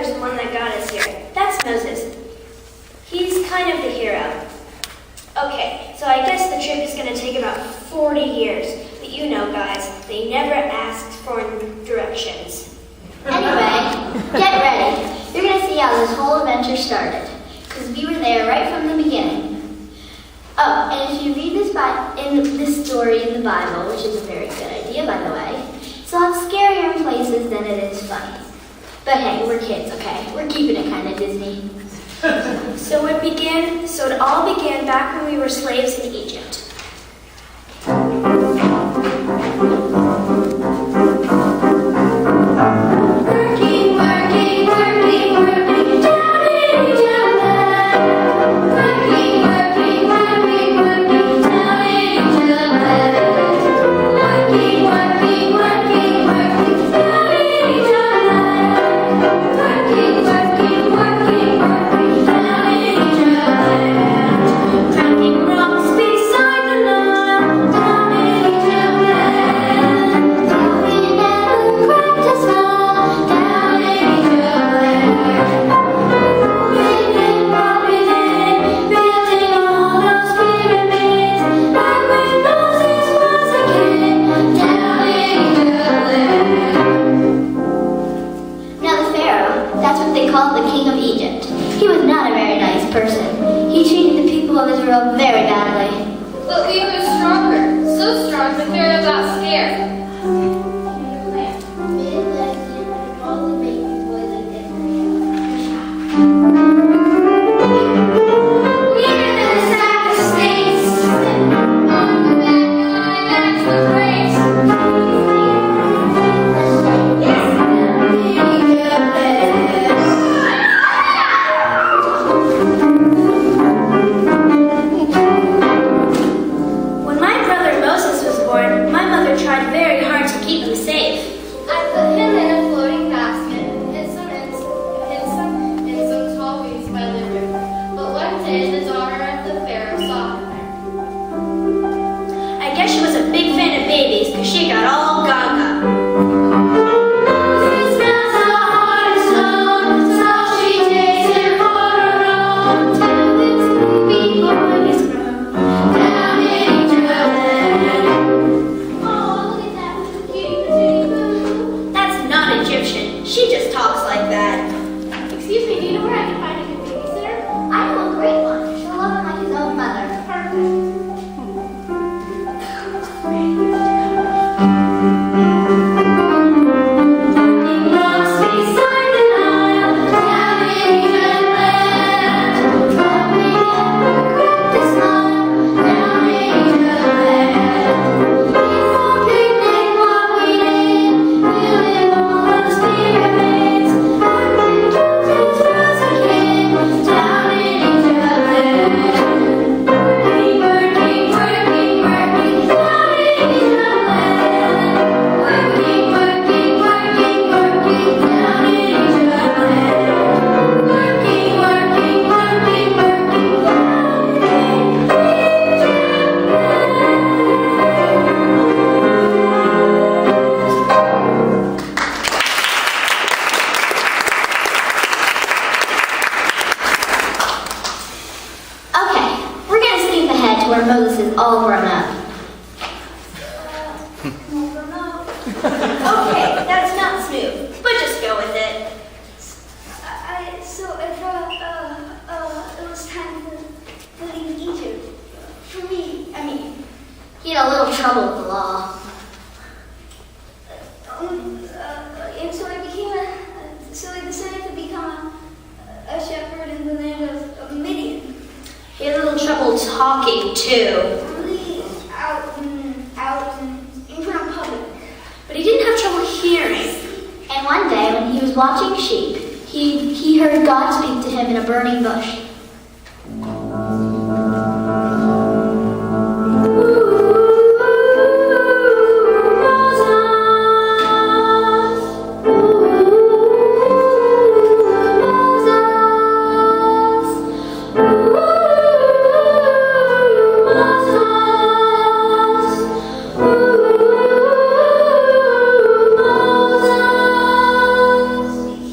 brother's the one that got us here. That's Moses. He's kind of the hero. Okay, so I guess the trip is going to take about 40 years. But you know, guys, they never asked for directions. Anyway, get ready. You're going to see how this whole adventure started. Because we were there right from the beginning. Oh, and if you read this story in the Bible, which is a very good idea, by the way, it's a lot scarier in places than it is funny. But hey, we're kids, okay? We're keeping it kind of Disney. So it all began back when we were slaves in Egypt.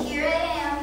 Here I am.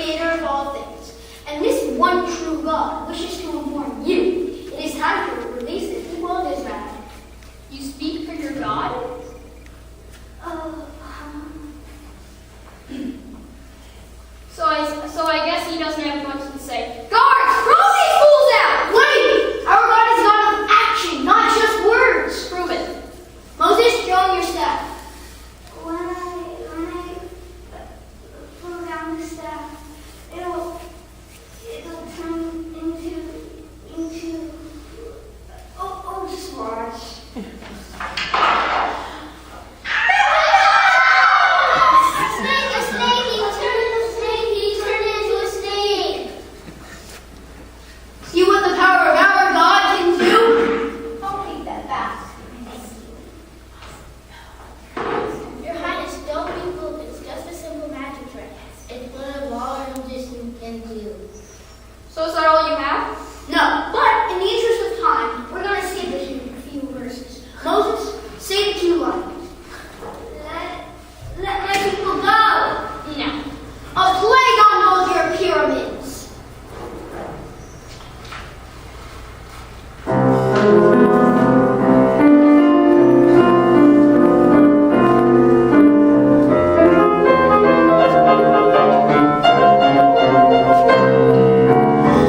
creator of all things. And this one true God wishes to inform you it is time to release the people of Israel. You speak for your God? So I guess he doesn't have much to say. Guards, throw these fools out! Wait! Our God is God of action, not just words. Prove it. Moses, show your staff. When I pull down the staff, it'll turn into just watch. See what the power of our God can do? Don't take that back. Your Highness, don't be fooled. It's just a simple magic trick. It's what a lawyer magician can do. So is that all you have? No, but in the interest of time, we're going to skip a few verses. Moses, say the 2 lines. Let my people go. No. A plague on both your pyramids.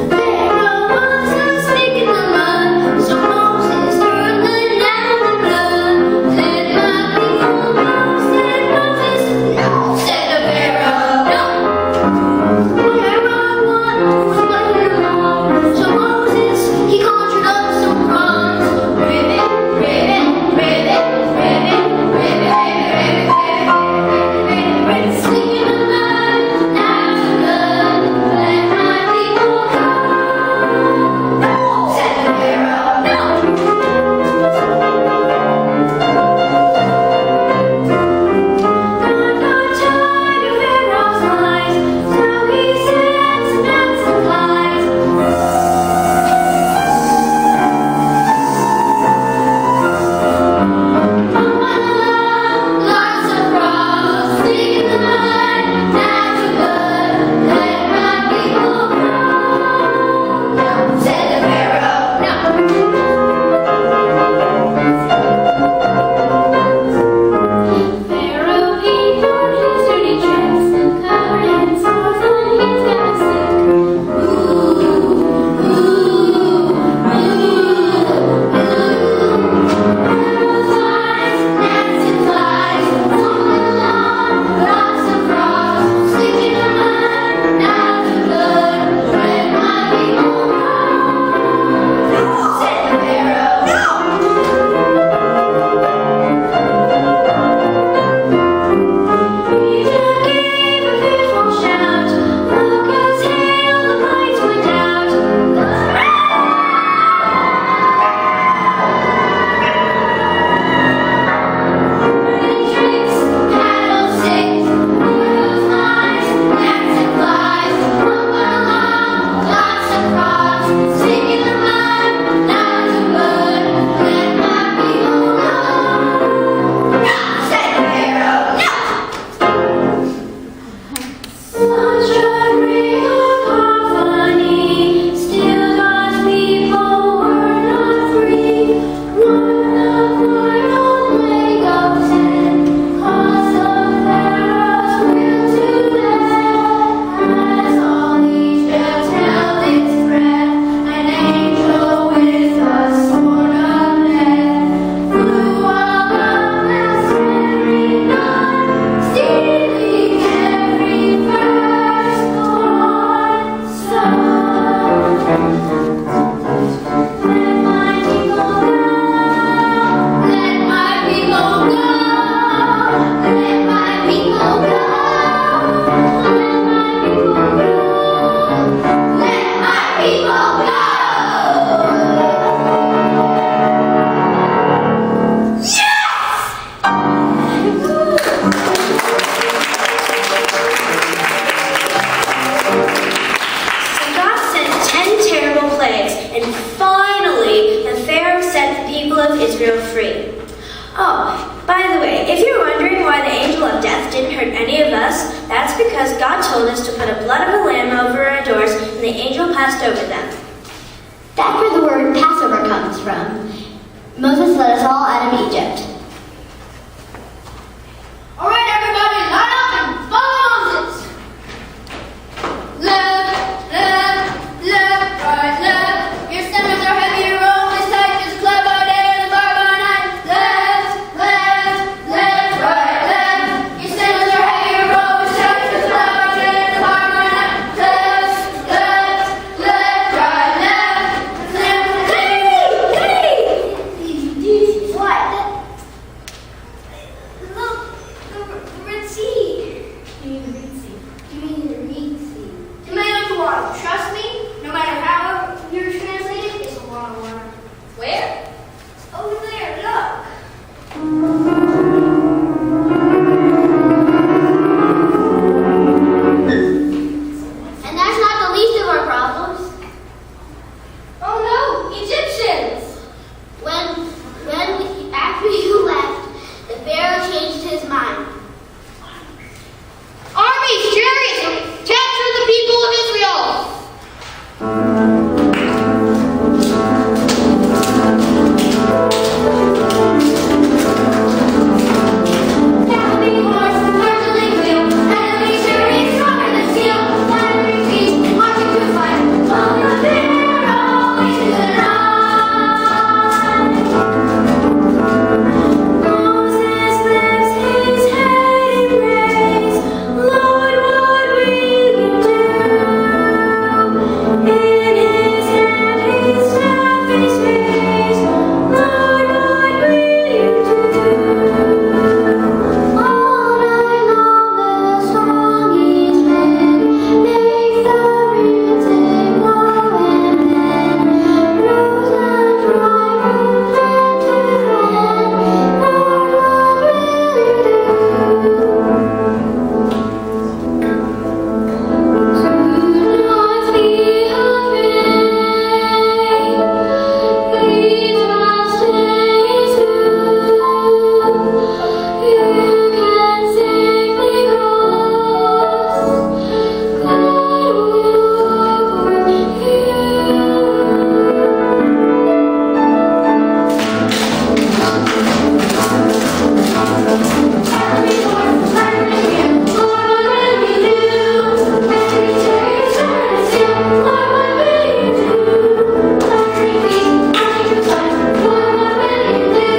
Pharaoh was a snake in the mud, so Moses turned the Nile to blood. Let my people go, said Moses. No, said the Pharaoh. No. Pharaoh was playing along, so Moses he conjured up some bronze. Ribbit, ribbit, ribbit, ribbit, ribbit, ribbit, ribbit, ribbit, sneak in the mud, Nile's the blood. Let my people go. No, said the Pharaoh. No. God got tired of Pharaoh's lies, so he sent some bad supplies. Lots of frogs, sneak in the mud, that's a good. Let my people go. No, said the Pharaoh. No. Pharaoh, he tore his dirty dress, covered in sores on his gown. Ooh, ooh, ooh, ooh. Pharaoh's eyes, gnats and flies, swimming along, lots of frogs, sneak in the mud, not too good. Let my people go. Said the Pharaoh. No. Egypt gave a fearful shout, look as hail the lights went out. Burning tricks, paddle sticks, Pharaoh's lies, gnats and flies, rumbling along, lots of frogs, sink in the mud, not too good. Let my people go. No, said the Pharaoh. No. Such a real cacophony, still God's people were not free. One of plague of sin, cause of Pharaoh's will to death. As all Egypt held its breath, an angel with a sword of lead flew all up past every night, stealing every firstborn son. Let my people go. Let my people go. Let my people go. Let my people go. So God sent 10 terrible plagues, and finally the Pharaoh set the people of Israel free. Oh, by the way, if you're wondering why the angel of death didn't hurt any of us, that's That's because God told us to put a blood of a lamb over our doors, and the angel passed over them. That's where the word Passover comes from. Moses led us all out of Egypt. All right, everybody, line up and follow Moses. Left, left, left, right, left. Your stomachs are heavy, your robe is tight. There's a cloud by day and a bar by night. Left, left, left, right, left. Your stomachs are heavy, your robe is tight. There's a cloud by day and a bar by night. Left, left, left, right, left. What? Look, the Red Sea. You mean the Red Sea? You mean the Red Sea? Tomato water. Trust me, no matter how you're translated, it's a lot of water. Where? Over there, look. And that's not the least of our problems. Oh no, Egyptians! After you left, the Pharaoh changed his mind. Armies, chariots, capture the people of Israel! Galloping horse, marteling wheel, enemy chariots stronger than steel, fiery beast, marching to fight, follow the Pharaoh into the night. Moses lifts his head in praise. Lord, what will you do? In his hand his staff is raised. Lord, what will you do? All night long the song is read, make the rhythm go and then, rose and dry from end to end. Lord, what will you do? Do not be afraid, please trust in His word. You can safely cross. God will walk with you. Every horse, every wheel, Lord, what will you do? Every chariot, turn and steal, Lord, what will you do? Every beast, marching to fight, Lord, what will you do?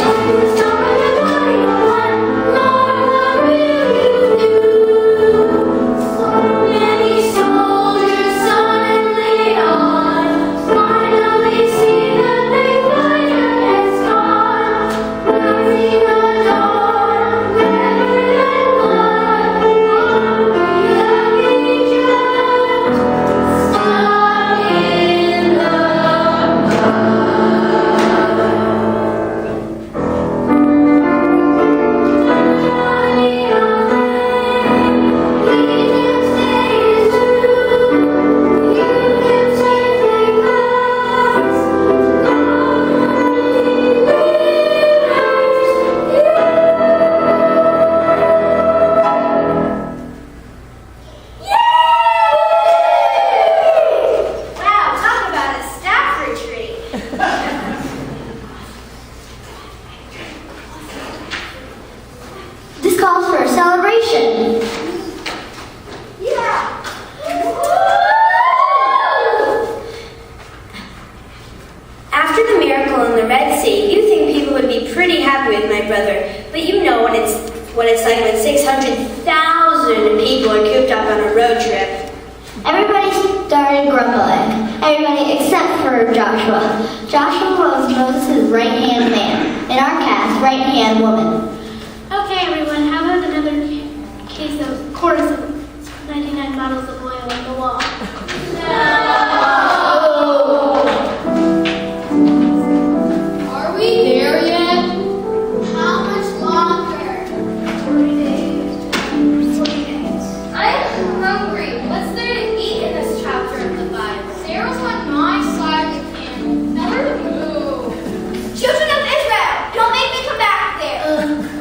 Every star and the body of light, Lord, what will you do? So many soldiers silently on, finally see that they fight against God. Rising the dawn, better than blood, on we have Egypt, stuck in the Wow, talk about a staff retreat. This calls for a celebration. Yeah! After the miracle in the Red Sea, you think people would be pretty happy with my brother, but you know what it's like when 600,000 people are cooped up on a road trip. Everybody started grumbling. Everybody except for Joshua. Joshua was Moses' right-hand man, and our cast, right-hand woman. Okay, everyone, how about another case of chorus of 99 bottles of oil on the wall? Are we there yet? How much longer? 40 days. 40 days. I'm hungry. What's there to eat in this chapter of the Bible? Sarah's on my side of the camel. Never move. Children of Israel, don't make me come back there.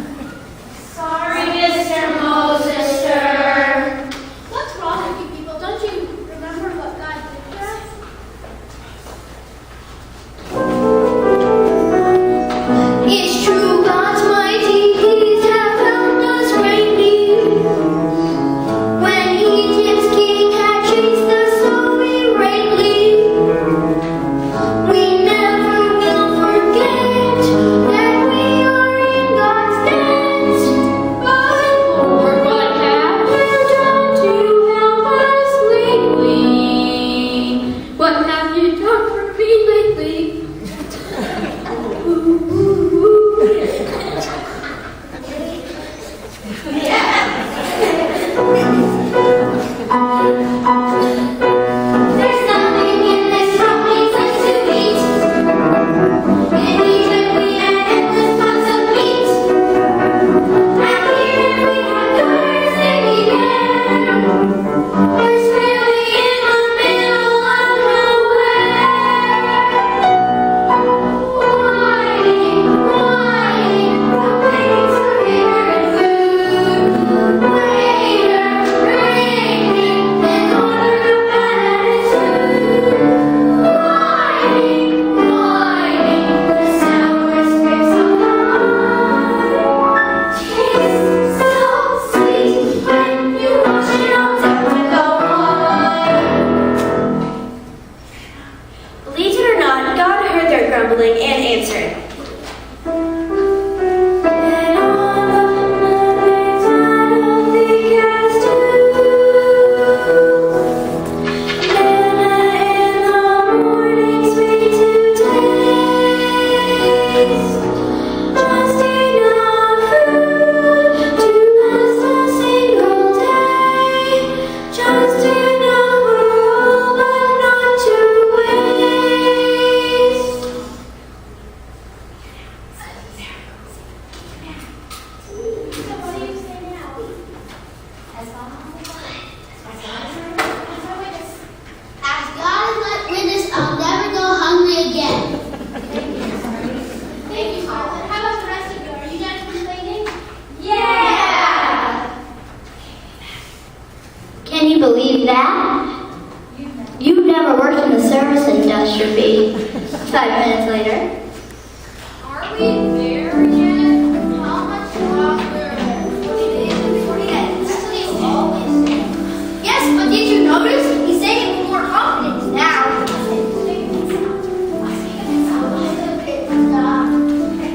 you believe that? You never worked in the service industry, B. 5 minutes later. Are we there yet? How much longer? 40 days and 40 nights. That's what he's always saying. Yes, but did you notice? He's saying it with more confidence now.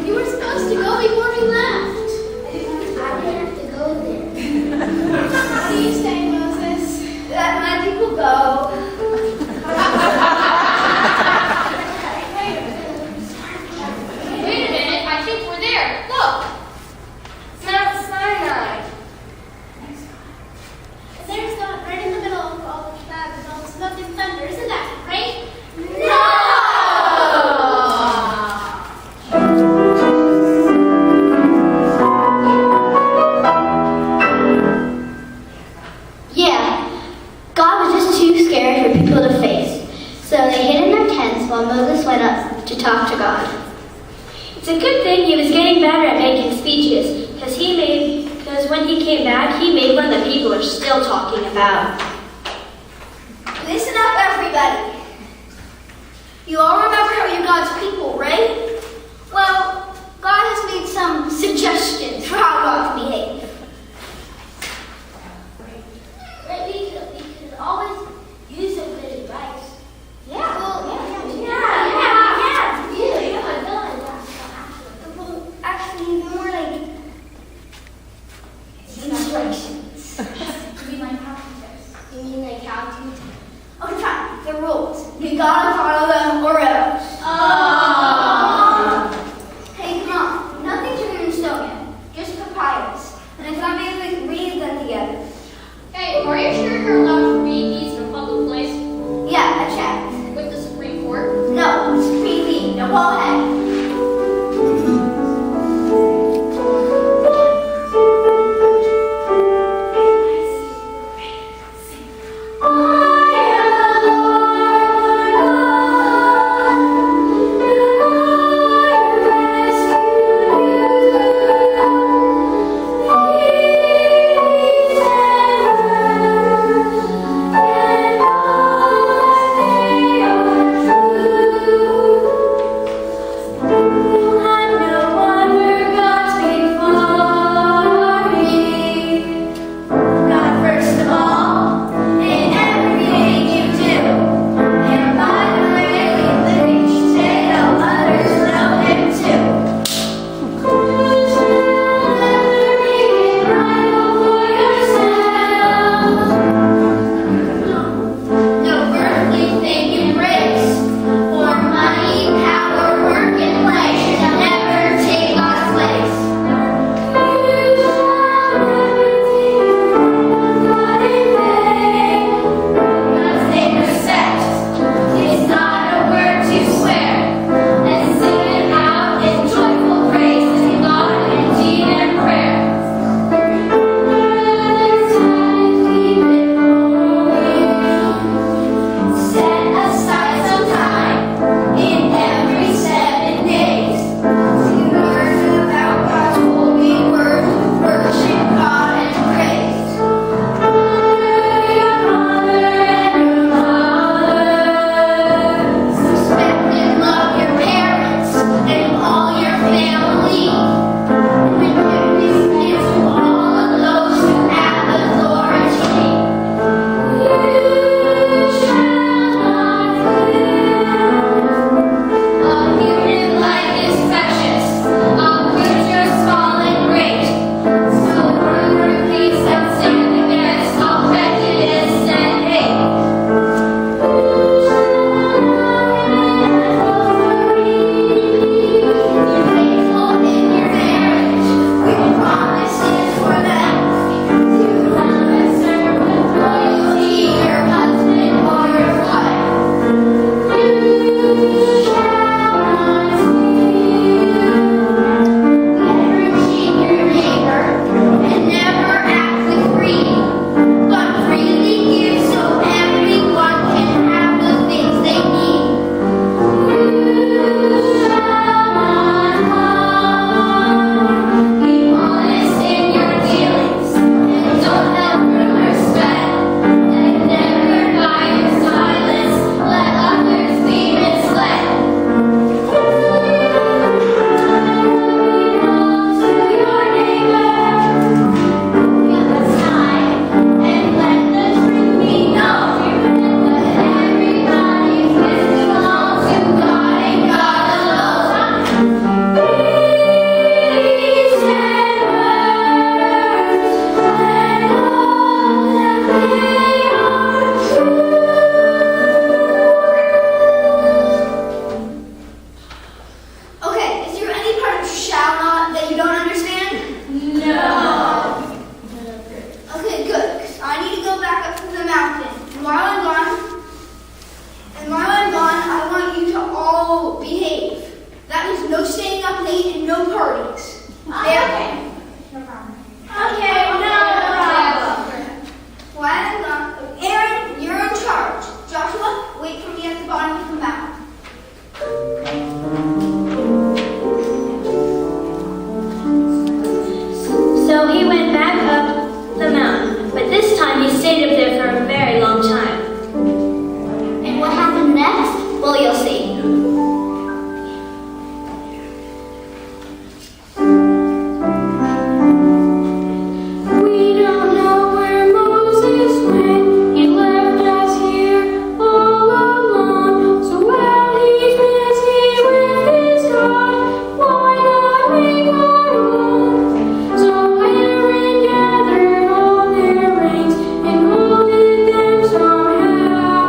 You were supposed to go before we left. I didn't have to go there. What do you say, Moses? That my people go. Wait a minute, I think we're there. Look. It's Mount Sinai. There's God right in the middle of all of that with all the smoke and thunder. Isn't that great? No! Yeah, God was just too scary for people to face. So they hid in their tents while Moses went up to talk to God. It's a good thing he was getting better at making speeches, because when he came back, he made one that people are still talking about. Listen up, everybody. You all remember how you're God's people, right? Well, God has made some suggestions for how God can behave. Right, we could always use some good advice. Yeah. Well, actually, more like instructions. You mean like how to dress? You mean like how to? Okay, fine. The rules. You gotta follow them or else. Hey, come on. Nothing's written in stone yet. Just papyrus. the mountain. And while I'm gone, I want you to all behave. That means no staying up late and no parties. Okay. No problem. Okay, no problem. While I'm gone, Aaron, you're in charge. Joshua, wait for me at the bottom of the mountain. So he went back up the mountain, but this time he stayed up there for a very long time. And what happened next? Well, you'll see. We don't know where Moses went. He left us here all alone. So while he's busy with his God, why not make our own? So Aaron gathered all their reins and molded them somehow.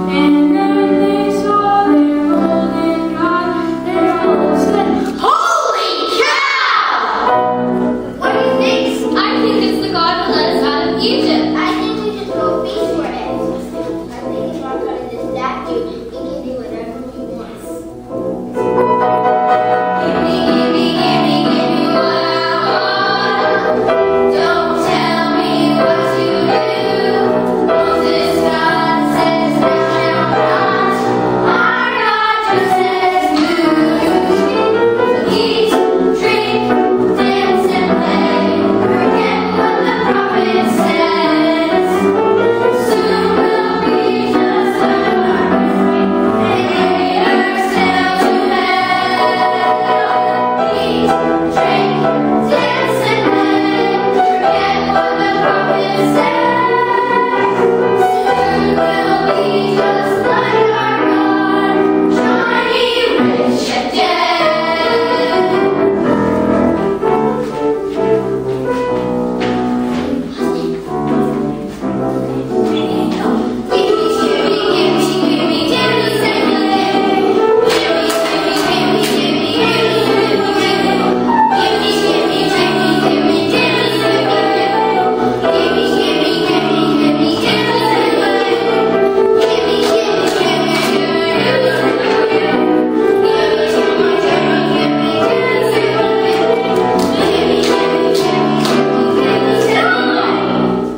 And then they saw their golden God. They all said, "Holy cow!" What do you think? I think it's the God who led us out of Egypt. I think we should throw a feast for it. I think God got this statue and can do whatever he wants. Give me what I want. Don't tell me what to do. Moses, God says now not. Our God just says move. Eat, drink, dance and play. Forget what the prophet says. Soon we'll be just like our creators sail to hell. Eat, drink, dance and play. Forget what the prophet said. Soon we'll be just like our God, shiny, rich and dead.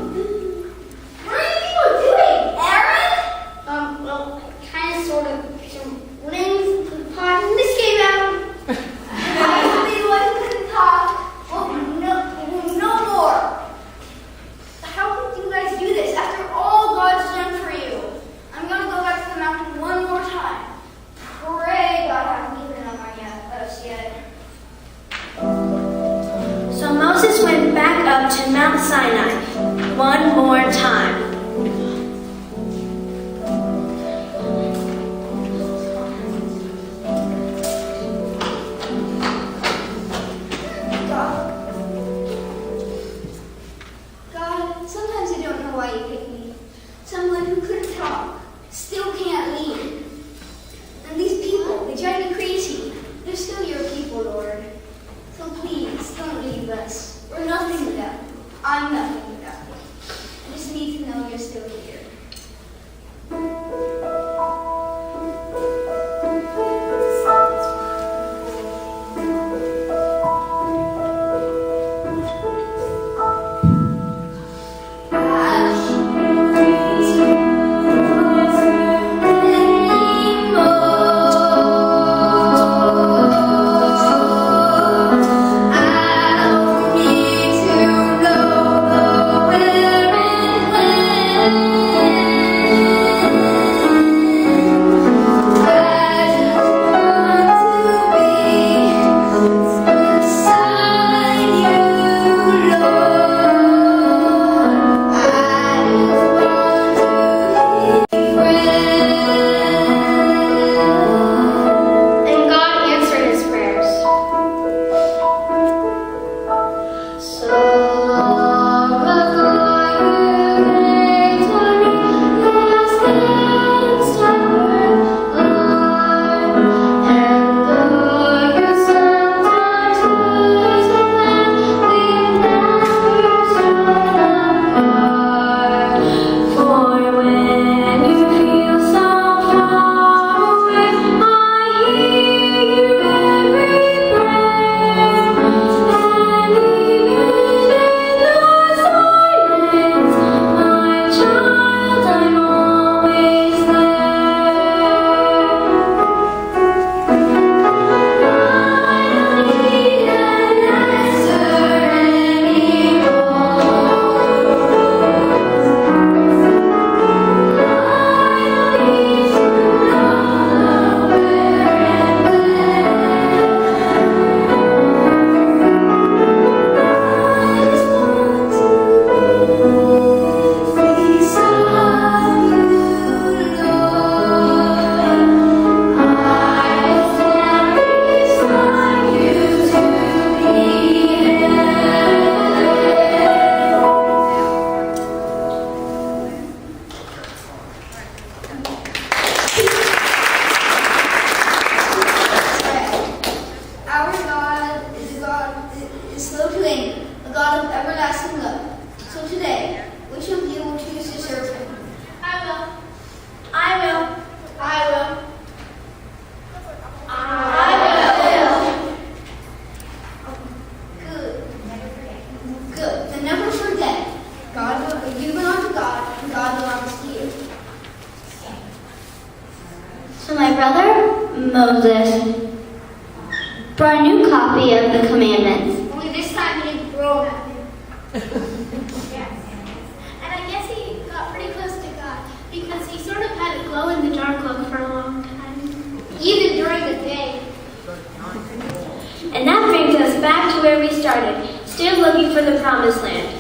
What are you people doing, Aaron? Well, kind of, sort of, some rings, pot, and this came out. I the one who couldn't talk. Well, no more. How could you guys do this after all God's done for you? I'm gonna go back to the mountain one more time. Pray God hasn't given up on us yet. So Moses went back up to Mount Sinai one more time. God, sometimes I don't know why you picked me. Someone who couldn't talk, still can't lead. And these people, they drive me crazy. They're still your people, Lord. So please, don't leave us. We're nothing without you. I'm nothing without you. I just need to know you're still here. Ash, So my brother, Moses, brought a new copy of the commandments. Only this time he didn't throw them at me. And I guess he got pretty close to God because he sort of had a glow in the dark look for a long time. Even during the day. And that brings us back to where we started, still looking for the promised land.